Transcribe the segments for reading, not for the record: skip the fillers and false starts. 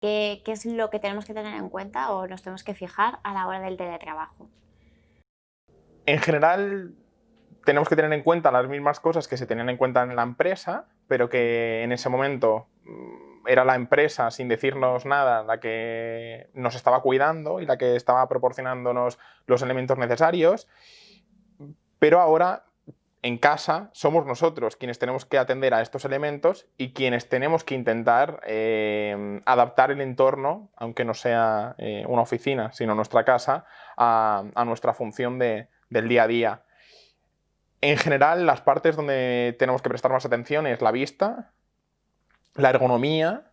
¿Qué es lo que tenemos que tener en cuenta o nos tenemos que fijar a la hora del teletrabajo? En general, tenemos que tener en cuenta las mismas cosas que se tenían en cuenta en la empresa, pero que en ese momento era la empresa, sin decirnos nada, la que nos estaba cuidando y la que estaba proporcionándonos los elementos necesarios. Pero ahora, en casa, somos nosotros quienes tenemos que atender a estos elementos y quienes tenemos que intentar adaptar el entorno, aunque no sea una oficina, sino nuestra casa, a nuestra función del día a día. En general, las partes donde tenemos que prestar más atención es la vista, la ergonomía,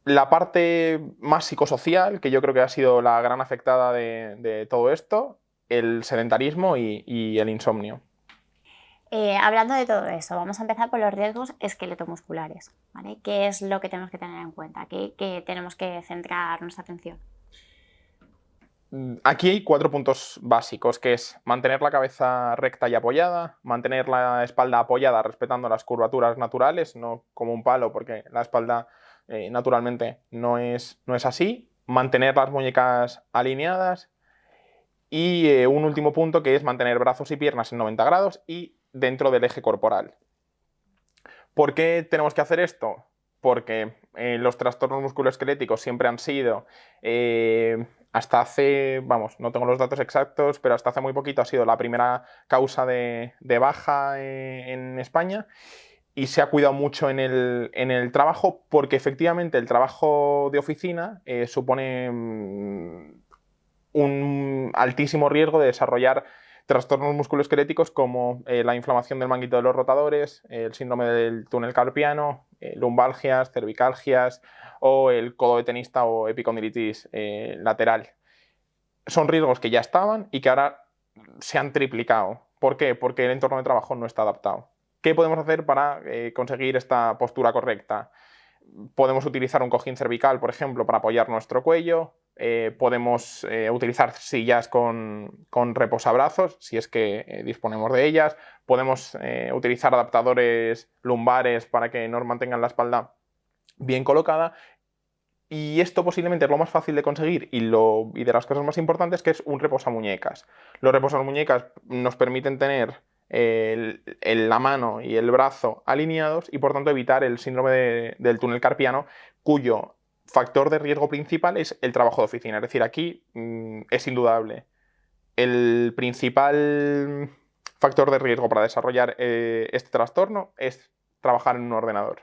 la parte más psicosocial, que yo creo que ha sido la gran afectada de todo esto, el sedentarismo y el insomnio. Hablando de todo eso, vamos a empezar por los riesgos esqueletomusculares, ¿vale? ¿Qué es lo que tenemos que tener en cuenta? ¿Qué tenemos que centrar nuestra atención? Aquí hay 4 puntos básicos, que es mantener la cabeza recta y apoyada, mantener la espalda apoyada respetando las curvaturas naturales, no como un palo, porque la espalda naturalmente no es así, mantener las muñecas alineadas y un último punto que es mantener brazos y piernas en 90 grados y dentro del eje corporal. ¿Por qué tenemos que hacer esto? Porque los trastornos musculoesqueléticos siempre han sido, hasta hace, vamos, no tengo los datos exactos, pero hasta hace muy poquito ha sido la primera causa de baja en España y se ha cuidado mucho en el trabajo porque efectivamente el trabajo de oficina supone un altísimo riesgo de desarrollar trastornos musculoesqueléticos como la inflamación del manguito de los rotadores, el síndrome del túnel carpiano, lumbalgias, cervicalgias o el codo de tenista o epicondilitis lateral. Son riesgos que ya estaban y que ahora se han triplicado. ¿Por qué? Porque el entorno de trabajo no está adaptado. ¿Qué podemos hacer para conseguir esta postura correcta? Podemos utilizar un cojín cervical, por ejemplo, para apoyar nuestro cuello. Podemos utilizar sillas con reposabrazos, si es que disponemos de ellas. Podemos utilizar adaptadores lumbares para que nos mantengan la espalda bien colocada. Y esto posiblemente es lo más fácil de conseguir y de las cosas más importantes, que es un reposamuñecas. Los reposamuñecas nos permiten tener la mano y el brazo alineados y por tanto evitar el síndrome del túnel carpiano, cuyo factor de riesgo principal es el trabajo de oficina. Es decir, aquí es indudable. El principal factor de riesgo para desarrollar este trastorno es trabajar en un ordenador.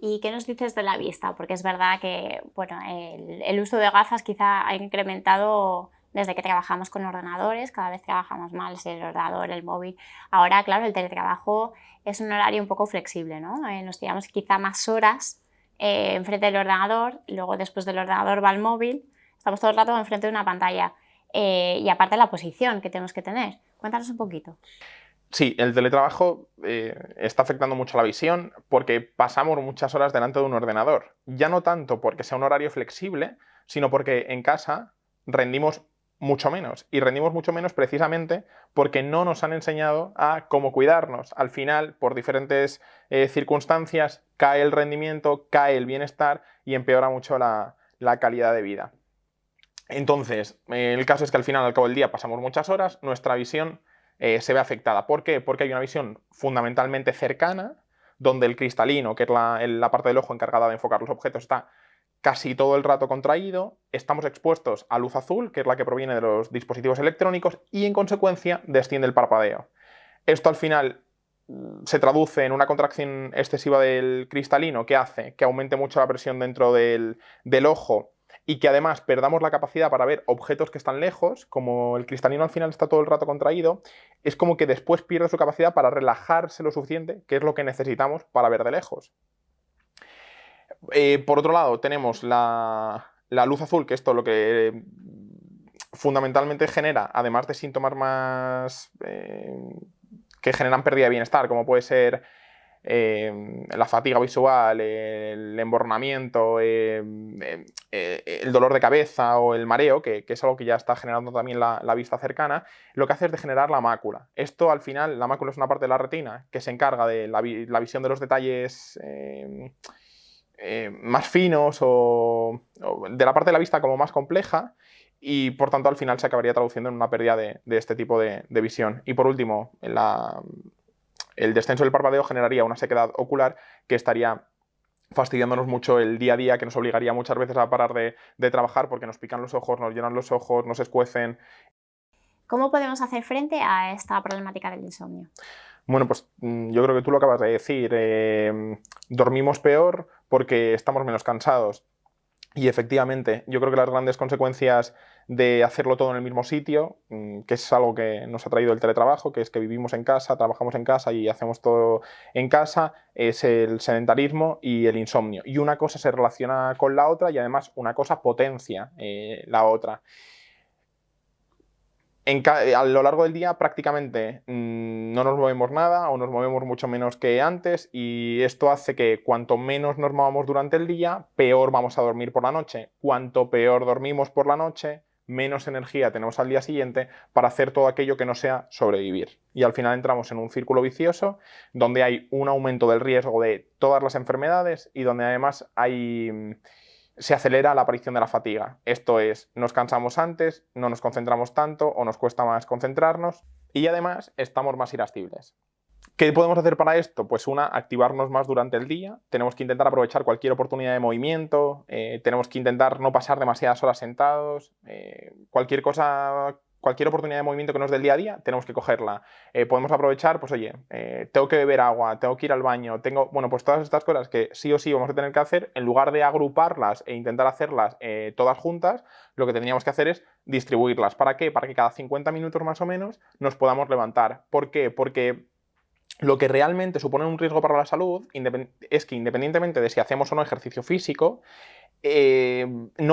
¿Y qué nos dices de la vista? Porque es verdad que bueno, el uso de gafas quizá ha incrementado desde que trabajamos con ordenadores, cada vez trabajamos más el ordenador, el móvil. Ahora, claro, el teletrabajo es un horario un poco flexible, ¿no? Nos tiramos quizá más horas enfrente del ordenador, luego después del ordenador va el móvil, estamos todo el rato enfrente de una pantalla. Y aparte la posición que tenemos que tener. Cuéntanos un poquito. Sí, el teletrabajo está afectando mucho a la visión porque pasamos muchas horas delante de un ordenador. Ya no tanto porque sea un horario flexible, sino porque en casa rendimos mucho menos. Y rendimos mucho menos precisamente porque no nos han enseñado a cómo cuidarnos. Al final, por diferentes circunstancias, cae el rendimiento, cae el bienestar y empeora mucho la calidad de vida. Entonces, el caso es que al final, al cabo del día, pasamos muchas horas, nuestra visión se ve afectada. ¿Por qué? Porque hay una visión fundamentalmente cercana, donde el cristalino, que es la parte del ojo encargada de enfocar los objetos, está casi todo el rato contraído, estamos expuestos a luz azul, que es la que proviene de los dispositivos electrónicos, y en consecuencia desciende el parpadeo. Esto al final se traduce en una contracción excesiva del cristalino que hace que aumente mucho la presión dentro del ojo y que además perdamos la capacidad para ver objetos que están lejos, como el cristalino al final está todo el rato contraído, es como que después pierde su capacidad para relajarse lo suficiente, que es lo que necesitamos para ver de lejos. Por otro lado, tenemos la luz azul, que esto lo que fundamentalmente genera, además de síntomas más que generan pérdida de bienestar, como puede ser la fatiga visual, el emborronamiento, el dolor de cabeza o el mareo, que es algo que ya está generando también la vista cercana, lo que hace es degenerar la mácula. Esto al final, la mácula es una parte de la retina que se encarga de la visión de los detalles más finos o de la parte de la vista como más compleja, y por tanto al final se acabaría traduciendo en una pérdida de este tipo de visión. Y por último, el descenso del parpadeo generaría una sequedad ocular que estaría fastidiándonos mucho el día a día, que nos obligaría muchas veces a parar de trabajar porque nos pican los ojos, nos llenan los ojos, nos escuecen. ¿Cómo podemos hacer frente a esta problemática del insomnio? Bueno, pues yo creo que tú lo acabas de decir. Dormimos peor porque estamos menos cansados. Y efectivamente, yo creo que las grandes consecuencias de hacerlo todo en el mismo sitio, que es algo que nos ha traído el teletrabajo, que es que vivimos en casa, trabajamos en casa y hacemos todo en casa, es el sedentarismo y el insomnio. Y una cosa se relaciona con la otra y además una cosa potencia la otra. A lo largo del día prácticamente no nos movemos nada o nos movemos mucho menos que antes, y esto hace que cuanto menos nos movamos durante el día, peor vamos a dormir por la noche. Cuanto peor dormimos por la noche, menos energía tenemos al día siguiente para hacer todo aquello que no sea sobrevivir. Y al final entramos en un círculo vicioso donde hay un aumento del riesgo de todas las enfermedades y donde además se acelera la aparición de la fatiga. Esto es, nos cansamos antes, no nos concentramos tanto o nos cuesta más concentrarnos, y además estamos más irascibles. ¿Qué podemos hacer para esto? Pues activarnos más durante el día. Tenemos que intentar aprovechar cualquier oportunidad de movimiento, tenemos que intentar no pasar demasiadas horas sentados, cualquier oportunidad de movimiento que nos dé el día a día, tenemos que cogerla. Podemos aprovechar, pues oye, tengo que beber agua, tengo que ir al baño, bueno, pues todas estas cosas que sí o sí vamos a tener que hacer, en lugar de agruparlas e intentar hacerlas todas juntas, lo que tendríamos que hacer es distribuirlas. ¿Para qué? Para que cada 50 minutos más o menos nos podamos levantar. ¿Por qué? Porque lo que realmente supone un riesgo para la salud es que, independientemente de si hacemos o no ejercicio físico,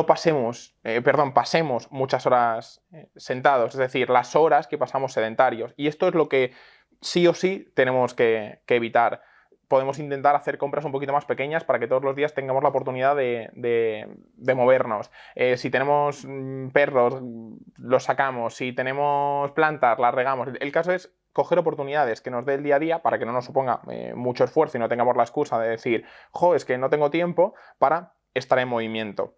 pasemos muchas horas sentados, es decir, las horas que pasamos sedentarios. Y esto es lo que sí o sí tenemos que evitar. Podemos intentar hacer compras un poquito más pequeñas para que todos los días tengamos la oportunidad de movernos. Si tenemos perros, los sacamos. Si tenemos plantas, las regamos. El caso es coger oportunidades que nos dé el día a día para que no nos suponga mucho esfuerzo y no tengamos la excusa de decir, es que no tengo tiempo para estar en movimiento.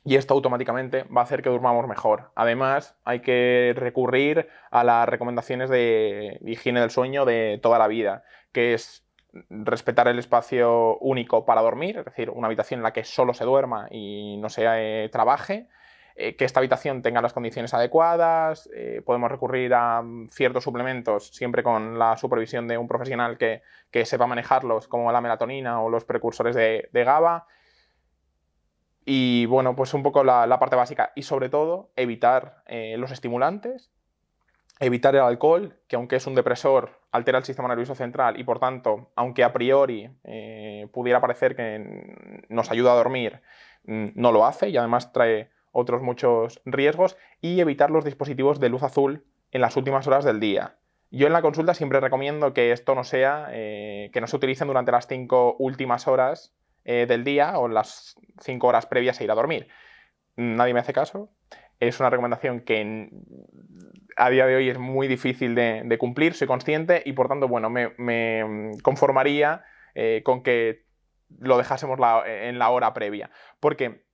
Y esto automáticamente va a hacer que durmamos mejor. Además, hay que recurrir a las recomendaciones de higiene del sueño de toda la vida, que es respetar el espacio único para dormir, es decir, una habitación en la que solo se duerma y no se trabaje, que esta habitación tenga las condiciones adecuadas, podemos recurrir a ciertos suplementos siempre con la supervisión de un profesional que sepa manejarlos, como la melatonina o los precursores de GABA. Y bueno, pues un poco la parte básica. Y sobre todo, evitar los estimulantes, evitar el alcohol, que aunque es un depresor, altera el sistema nervioso central y por tanto, aunque a priori pudiera parecer que nos ayuda a dormir, no lo hace y además trae otros muchos riesgos. Y evitar los dispositivos de luz azul en las últimas horas del día. Yo en la consulta siempre recomiendo que esto no sea, que no se utilicen durante las 5 últimas horas del día o las 5 horas previas a ir a dormir. Nadie me hace caso. Es una recomendación que a día de hoy es muy difícil de cumplir, soy consciente, y por tanto, bueno, me conformaría con que lo dejásemos en la hora previa. Porque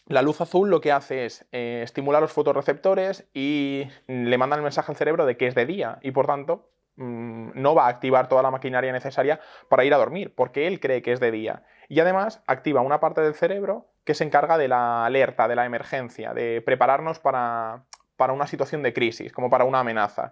la luz azul lo que hace es estimular los fotorreceptores y le manda el mensaje al cerebro de que es de día y por tanto no va a activar toda la maquinaria necesaria para ir a dormir, porque él cree que es de día. Y además activa una parte del cerebro que se encarga de la alerta, de la emergencia, de prepararnos para una situación de crisis, como para una amenaza.